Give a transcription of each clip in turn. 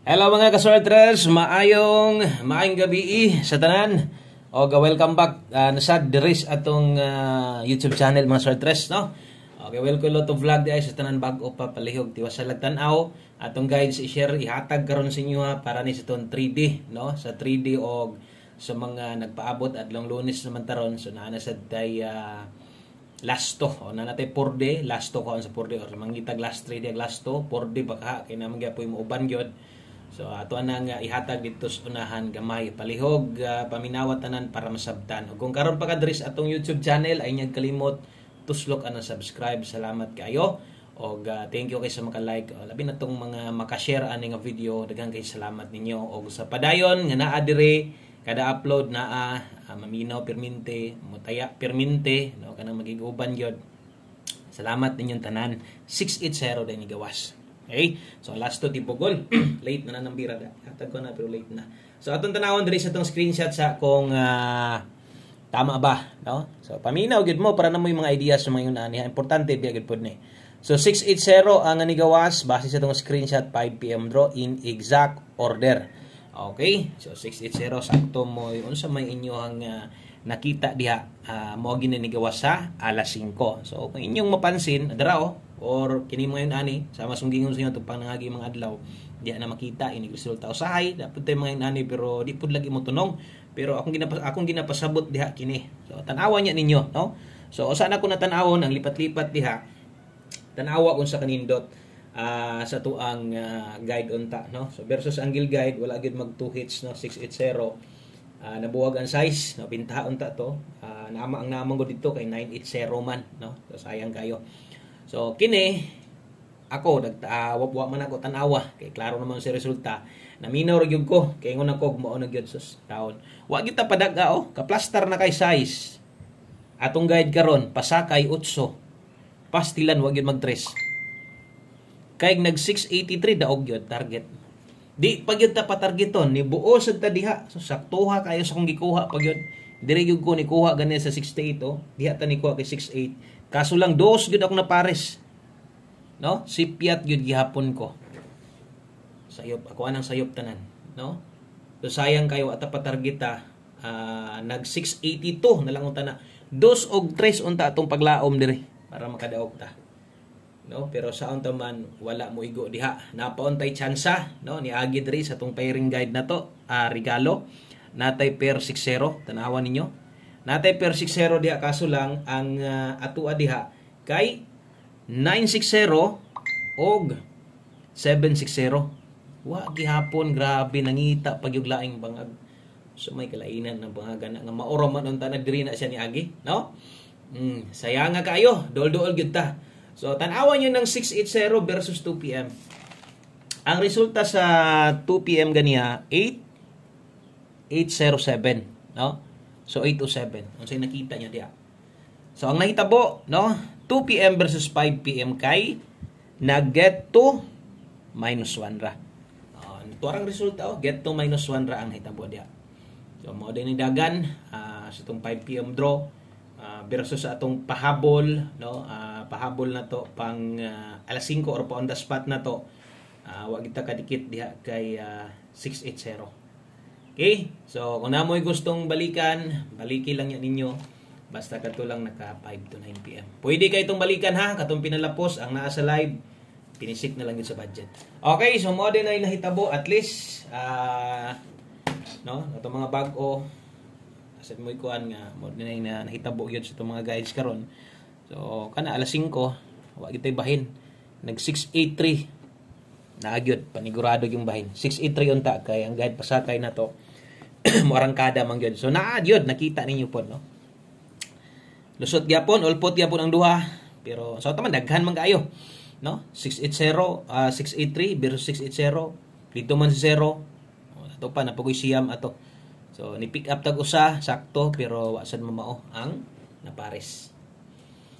Hello mga kasorters, maayong gabi sa tanan. O welcome back nasad diris atong YouTube channel mga sorters, no? Okay, welcome lot of vlog di ay sa tanan bag-o pa palihog tiwasalag tan-aw. Atong guides i-share ihatag karon sa inyo para ni sa ton 3D, no? Sa 3D og sa mga nagpaabot adlong Lunes naman taron, so naa na sad tay last to o na natay 4D last to ko sa 4D or mangitag last 3D last to 4D baka kay na magyapoy mo uban gyud. So ato nang ihatag dito sa unahan gamay palihog paminawat tanan para masabtan. Ug kung karon pa ka diri sa atong YouTube channel ay nyag kalimot tuslok ana subscribe. Salamat kayo og thank you kay sa maka-like labi na tong mga maka-share ani nga video. Daghang kay salamat ninyo og sa padayon nga naa diri kada upload naa maminaw permente mutaya permente no kanang magiguban gyud. Salamat ninyong tanan 680 din gawas. Okay? So last to tipogol. Late na nang bira da. Hatag ko na pero late na. So atong tanawon diri sa tong screenshot sa kung tama ba, no? So paminaw gid mo para na mo yung mga ideas sa mga yun ani. Importante biya gid pod ni. So 680 ang anigawas base sa tong screenshot 5 PM draw in exact order. Okay? So 680 sakto mo unsa may inyo ang nakita diha mo ginanigawas sa alas 5. So kung inyong mapansin adra or kini mo yun ani sa masunggingon sa inyo itong panangagi mga adlaw di na makita ini resulta usahay dapat tayo mga ani pero di pud lagi mo tunong pero akong ginapasabot diha kini. So tan-awa niya ninyo, no? So usa na ko na tan-awon ang lipat-lipat diha tan-awa kung sa kanindot sa tuang guide unta, no? So versus angle guide wala gid mag 2 hits, no? 680 nabuwag ang size, no? Pintaha unta to naama ang namang ko dito kay 980 man, no? So sayang kayo. So kini ako nagtawa man ako tanawa kay klaro naman si resulta. Naminaw ra gyud ko kay ngon ako mao na gyud sus taon. Wa gyud ta padaga ka-plaster na kay size. Atong guide karon pasakay 8. Pastilan wa gyud mag-3. Kay nag 683 daog gyud target. Di pa gyud ta patargeton ni buo sad ta diha. So saktuha kayo sa kung gikuha pa gyud. Dire gyud ko ni kuha gani sa 68 diha ta ni kuha kay 68. Kaso lang dos gyud ako na pares. No? Sipiat gyud gihapon ko. Sayop ako anang sayop tanan, no? So sayang kayo at patargeta nag 682 na lang unta na. 2 og 3 unta atong paglaom diri para makadaog ta. No? Pero sa unta man wala mo igo diha. Napauntay tsansa, no? Ni agi diri sa tong pairing guide na to, regalo. Natay per 60 tanawan ninyo. Natay per 60 diha kaso lang ang atua diha kay 960 og 760. Wa gihapon grabe nangita pag yung laing bangag. So may kalainan ng bangaga na nga maoro man unta na diri na siya ni agi, no? Sayang nga kayo, dol-dol gyud ta. So tan-awan niyo ng 680 versus 2 PM. Ang resulta sa 2 PM ganiya 807, no? So 807. Unsay nakita niya diha? So ang nahitabo, no? 2 PM versus 5 PM kay nag-get to -1 ra. Tuarang resulta get to -1 ra ang nahitabo diha. So mao din ni dagan sa itong 5 PM draw versus sa atong pahabol, no? Pahabol na to pang alas 5 or pa on the spot na to. Wa kita kadikit diha kay 680. Okay? So, kung namoy gustong balikan, baliki lang yan ninyo. Basta katulang naka 5 to 9 PM. Pwede kayo itong balikan ha. Katong pinalapos, ang naa sa live, pinisik na lang yun sa budget. Okay, so mo din ay nahitabo. At least, no? Itong mga bag-o, asad mo ikuan nga, mo din ay nahitabo yun sa itong mga guides karon. So, kana alas 5, wag itay bahin. Nag 683. Naagyod, panigurado yung bahin. 683 unta kay ang guide pasakay na to. Moarangkada man gyud. So naadyod nakita ninyo po, no. Lusot gyapon, ulpot gyapon ang duha. Pero sa taman daghan man kaayo, no. 680, 683 versus 680. Dito man si 0. Ato pa napagoy siyam ato. So ni pick up tag usa sakto pero wa sad mamao ang napares.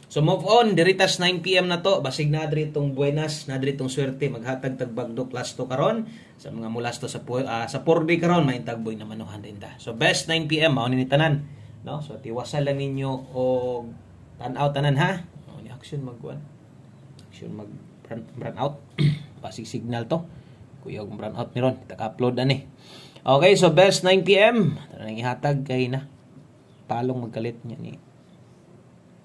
So move on, diritas 9 PM na to. Basig na diri itong buenas, na diri itong swerte maghatag tag bagdo plus to karon sa mga mulas to sa 4D karon may tagboy na manuhan din ta. So best 9 PM mao ni tanan, no? So tiwasal lang ninyo og tan-aw tanan ha. Ni action mag run out. Basig signal to. kuya og brown out ni ron taka-upload ani. Okay, so best 9 PM tanang ihatag kay na palong magkalit niya ni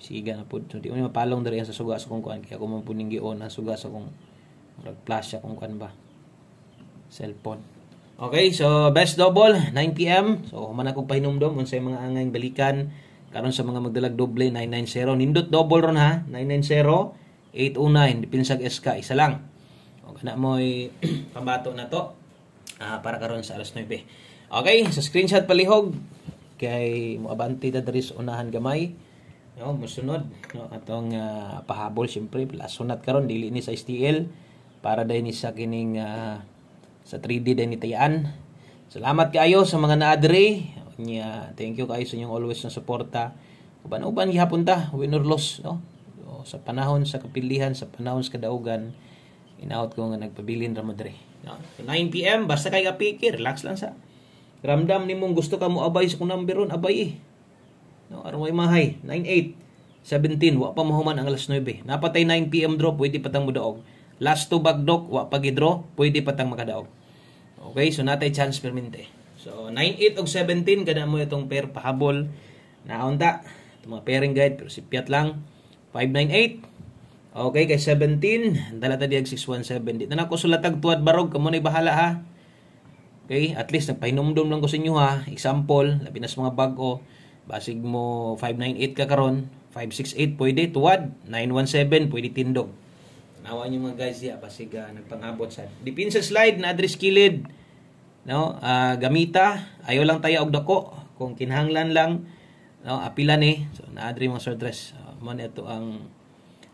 siga na pud. So di mo mapalong diri sa suga sa kung kuan kaya ako man pud ning gion ang suga sa kung flash akong kuan ba cellphone. Okay, so best double 9 PM. So man akong pahinumdom unsay mga angay balikan karon sa mga magdalag doble 990 nindot double ron ha 990 809 dipinsag SK isa lang. O kana moy pambato na to para karon sa alas 9. Okay, sa screenshot palihog kay moabante ta diri sa unahan gamay. No, musunod no atong pahabol syempre plus sunat karon dili ni sa STL para dai ni sa kining sa 3D din ni tayaan. Salamat kaayo sa mga naa diri. Thank you kaayo sa inyong always na suporta. Uban-uban gihapon ta, win or loss, no? So, sa panahon sa kapilihan, sa panahon sa kadaugan, inaot ko nga nagpabilin ra mo diri. No? So, 9 PM basta kay kapiki, relax lang sa. Ramdam nimong gusto ka mo abay sa kung number ron, abay eh. No, aron way mahay, 98 17 wa pa mahuman ang alas 9. Napatay 9 PM draw, pwede patang mudaog. Last 2 bagdok, wa pa gidraw, pwede patang makadaog. Okay, so natay chance permente. So 98 og 17 kada mo itong pair pahabol. Naunta, itong mga pairing guide pero si Piat lang 598. Okay, kay 17, dala ta diag 617. Di na ko sulatag tuad barog kamo nay bahala ha. Okay, at least nagpahinumdum lang ko sa inyo ha. Example, labi na sa mga bag-o. Basig mo 598 ka karon, 568 pwede tuwad, 917 pwede tindog. Nawa niyo mga guys ya basig nagpangabot sa. Dipin sa slide na address kilid. No, gamita, ayo lang tayo og dako kung kinahanglan lang no apilan eh. So na-adri mga short dress. Mo ito ang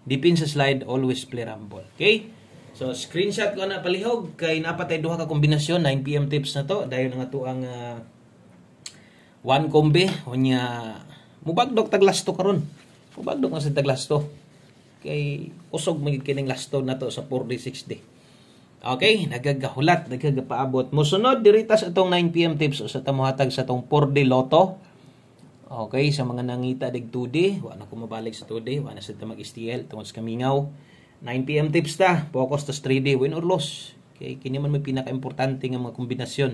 dipin sa slide always play rumble. Okay? So screenshot ko na palihog kay napatay duha ka kombinasyon 9 PM tips na to dayon nga to ang one kombe unya mubagdok tag lasto karon. Mubagdok na sa tag lasto. Kay usog magid kining lasto na to sa 4D 6D. Okay, nagagahulat, nagagapaabot. Musunod dirita sa itong 9 PM tips sa tamuhatag sa itong 4D Lotto. Okay, sa mga nangita dig 2D, wa na ko mabalik sa 2D, wa na sa mag-STL tungod sa kamingaw. 9 PM tips ta, focus to 3D, win or loss. Okay, kini man may pinaka-importante nga mga kombinasyon.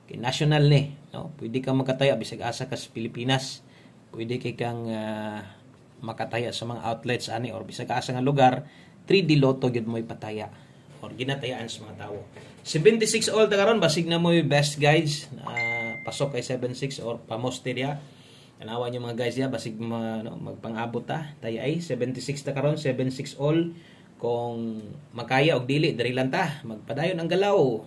Kay national ni, no? Pwede kang makataya bisag asa ka sa Pilipinas. Pwede kay kang makataya sa mga outlets ani or bisag asa nga lugar, 3D Lotto gyud mo ipataya or ginatayaan sa mga tao. 76 all ta karon basig na mo best guys. Pasok kay 76 or pamosterya. Tanawa niyo mga guys ya basig magpang-abot ta. Taya ay 76 ta karon, 76 all. Kung makaya og dili diri lang ta, magpadayon ang galaw.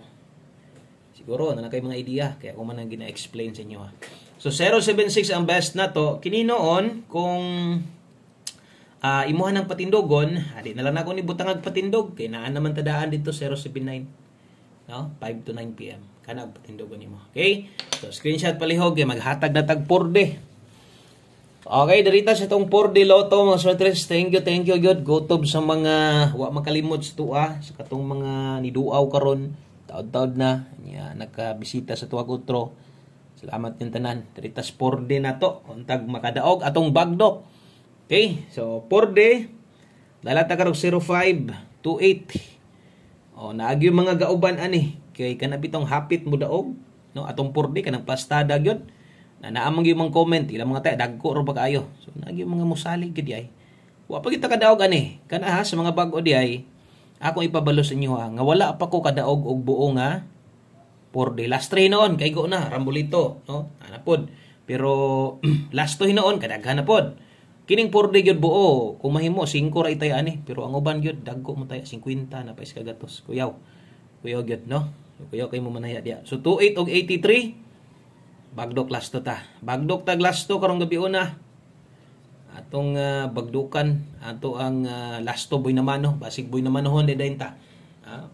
Siguro na kay mga idea kaya ako man ang gina-explain sa inyo ha. So 076 ang best na to. Kini noon kung imuhan ng patindogon, adi na lang ako ni butangag patindog kay naan naman tadaan dito 079. No? 5 to 9 PM. Kana og patindogon nimo. Okay? So screenshot palihog kay maghatag na tag 4D. Okay, dirita sa itong 4D Lotto mga sortres. Thank you good. Gotob sa mga wa makalimot sa tuwa sa katong mga niduaw karon. Taod-taod na nya nakabisita sa tuwa utro. Salamat yung tanan. Dirita sa 4D na to. Untag makadaog atong bagdok. Okay, so 4D dala ta karog 0528. Naagi yung mga gauban ani kay kana bitong hapit mo daog no atong 4D kanang plastada gyud. Naamang yung mga comment ilang mga tayo dagko ro ba kaayo. So naagi yung mga musalig gid ay. Wa pa kita kadaog ani. Kana ha sa mga bag-o di ay ako ipabalo sa inyo ha nga wala pa ko kadaog og buo nga 4D last 3 noon kay go na Rambolito no ana pod. Pero last 2 noon kadaghan na pod. Kining 4D gyud buo, kung mahimo 5 ra itay ani, pero ang uban gyud dagko mo tay 50 na pa kagatos. Kuyaw. Kuyaw gyud no. Kuyaw kay mo manaya dia. So 28 og 83 bagdok lasto ta. Bagdok tag lasto karong gabi una. Atong bagdukan ato ang lasto boy naman no, basig boy naman hon dayon ta.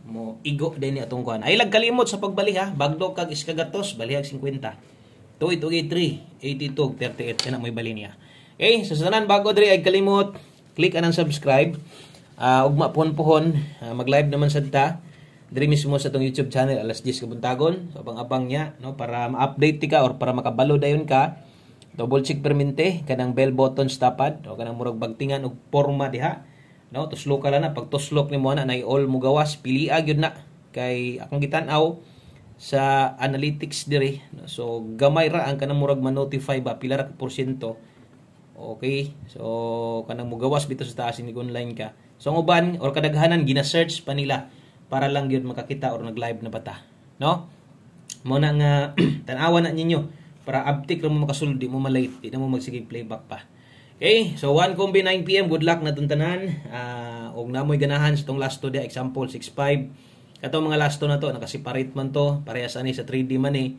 Mo igo din ni atong kuan. Ay lag kalimot sa pagbali ha. Bagdok kag iskagatos balihag 50. 28 og 83, 82 og 38 kana moy bali niya. Okay, so sa tanan bago diri ay kalimot, click anang subscribe. Ugma pohon-pohon, mag-live naman sa ta. Diri mismo sa tong YouTube channel alas 10 kabuntagon. So abang-abang niya no para ma-update ti ka or para makabalo dayon ka. Double check permente kanang bell button tapad o kanang murag bagtingan og porma diha. No, tuslok ka lang na pag tuslok nimo na nay all mo gawas, pilia gyud na. kay akong gitan-aw sa analytics diri. So gamay ra ang kanang murag ma-notify ba pila ra ka porsyento. Okay? So kanang mugawas bitaw sa taas inig online ka. So ang uban or kadaghanan gina-search pa nila para lang gyud makakita or nag-live na bata, no? Mo na nga tan-awa na ninyo para uptick ra mo makasulod, di mo malate, di na mo magsige playback pa. Okay, so 1 kombi 9 PM, good luck na tanan. Og namoy ganahan sa tong last to dia, example 6-5. Katong mga last to na to, naka-separate man to, parehas ani sa 3D man eh.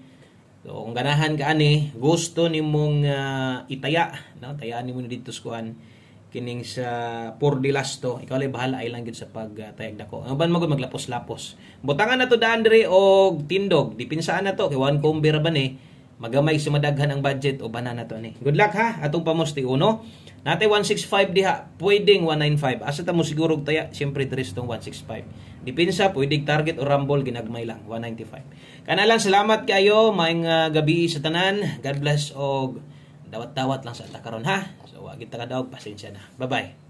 So kung ganahan ka ani, gusto nimong itaya, no? Tayaan nimo dito sa kuan kining sa 4D last to. Ikaw lay bahala ay lang gyud sa pagtayag dako. Ang ban magud maglapos-lapos. Butangan na to daan diri og tindog. Dipinsaan na to kay 1 kombi ra ban eh. Magamay sa madaghan ang budget o banana to ni. Good luck ha atong pamusti uno. Nate 165 diha, pwedeng 195. Asa ta mo siguro taya, syempre dres tong 165. Dipinsa pwedeng target o rumble ginagmay lang 195. Kana lang salamat kayo maayong gabi sa tanan. God bless og dawat-dawat lang sa ta karon ha. So wa kita kadawog pasensya na. Bye-bye.